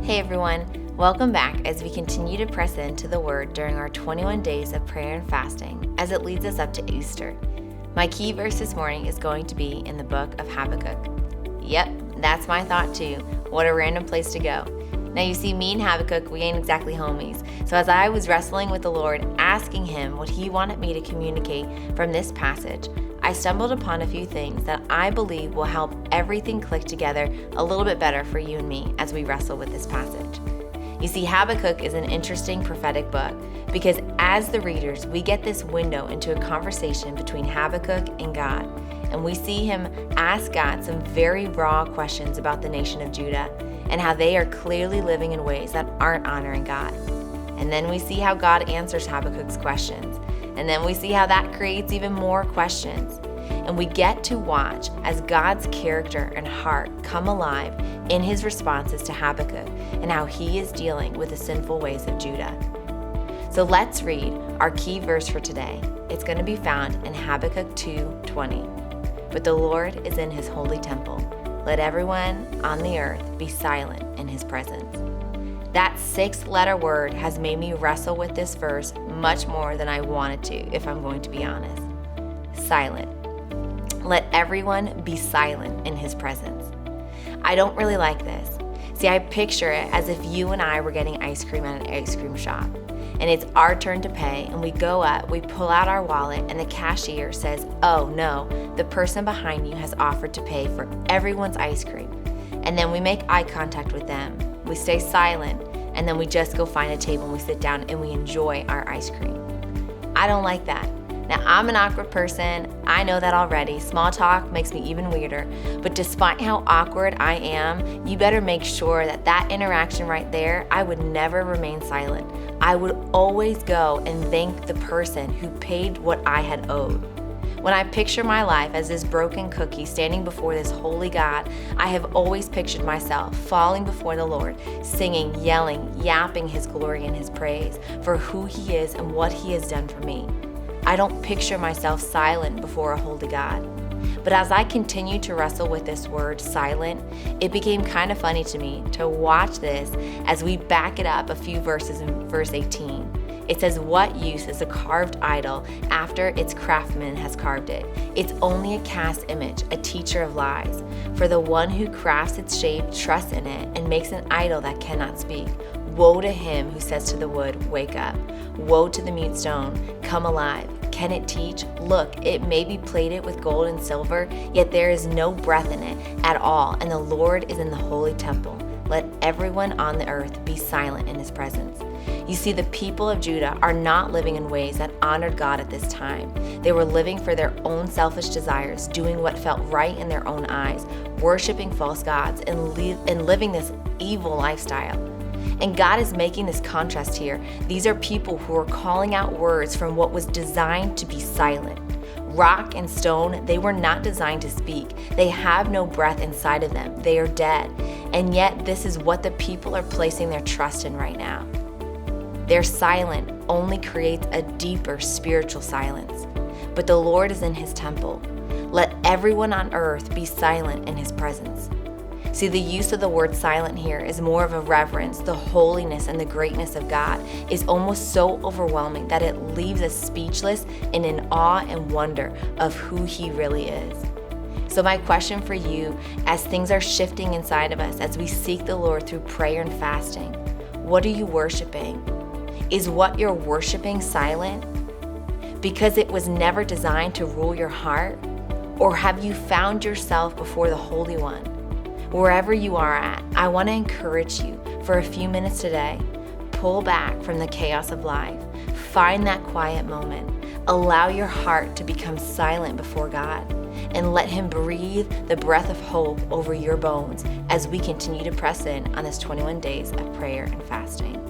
Hey everyone, welcome back as we continue to press into the Word during our 21 days of prayer and fasting as it leads us up to Easter. My key verse this morning is going to be in the book of Habakkuk. Yep, that's my thought too. What a random place to go. Now you see, me and Habakkuk, we ain't exactly homies. So as I was wrestling with the Lord, asking him what he wanted me to communicate from this passage, I stumbled upon a few things that I believe will help everything click together a little bit better for you and me as we wrestle with this passage. You see, Habakkuk is an interesting prophetic book because as the readers, we get this window into a conversation between Habakkuk and God, and we see him ask God some very raw questions about the nation of Judah and how they are clearly living in ways that aren't honoring God. And then we see how God answers Habakkuk's questions. And then we see how that creates even more questions. And we get to watch as God's character and heart come alive in his responses to Habakkuk and how he is dealing with the sinful ways of Judah. So let's read our key verse for today. It's going to be found in Habakkuk 2:20. But the Lord is in his holy temple. Let everyone on the earth be silent in his presence. That 6-letter word has made me wrestle with this verse much more than I wanted to, if I'm going to be honest. Silent. Let everyone be silent in his presence. I don't really like this. See, I picture it as if you and I were getting ice cream at an ice cream shop. And it's our turn to pay, and we go up, we pull out our wallet, and the cashier says, "Oh no, the person behind you has offered to pay for everyone's ice cream." And then we make eye contact with them. We stay silent, and then we just go find a table and we sit down and we enjoy our ice cream. I don't like that. Now, I'm an awkward person. I know that already. Small talk makes me even weirder. But despite how awkward I am, you better make sure that interaction right there, I would never remain silent. I would always go and thank the person who paid what I had owed. When I picture my life as this broken cookie standing before this holy God, I have always pictured myself falling before the Lord, singing, yelling, yapping his glory and his praise for who he is and what he has done for me. I don't picture myself silent before a holy God. But as I continued to wrestle with this word, silent, it became kind of funny to me to watch this as we back it up a few verses in verse 18. It says, "What use is a carved idol after its craftsman has carved it? It's only a cast image, a teacher of lies. For the one who crafts its shape trusts in it and makes an idol that cannot speak. Woe to him who says to the wood, 'Wake up.' Woe to the mute stone, 'Come alive.' Can it teach? Look, it may be plated with gold and silver, yet there is no breath in it at all, and the Lord is in the holy temple. Let everyone on the earth be silent in his presence." You see, the people of Judah are not living in ways that honored God at this time. They were living for their own selfish desires, doing what felt right in their own eyes, worshiping false gods, and living this evil lifestyle. And God is making this contrast here. These are people who are calling out words from what was designed to be silent. Rock and stone, they were not designed to speak. They have no breath inside of them. They are dead. And yet this is what the people are placing their trust in right now. Their silence only creates a deeper spiritual silence. But the Lord is in his temple. Let everyone on earth be silent in his presence. See, the use of the word silent here is more of a reverence. The holiness and the greatness of God is almost so overwhelming that it leaves us speechless and in awe and wonder of who he really is. So my question for you, as things are shifting inside of us, as we seek the Lord through prayer and fasting, what are you worshiping? Is what you're worshiping silent because it was never designed to rule your heart? Or have you found yourself before the Holy One? Wherever you are at, I want to encourage you for a few minutes today. Pull back from the chaos of life. Find that quiet moment. Allow your heart to become silent before God and let him breathe the breath of hope over your bones as we continue to press in on this 21 days of prayer and fasting.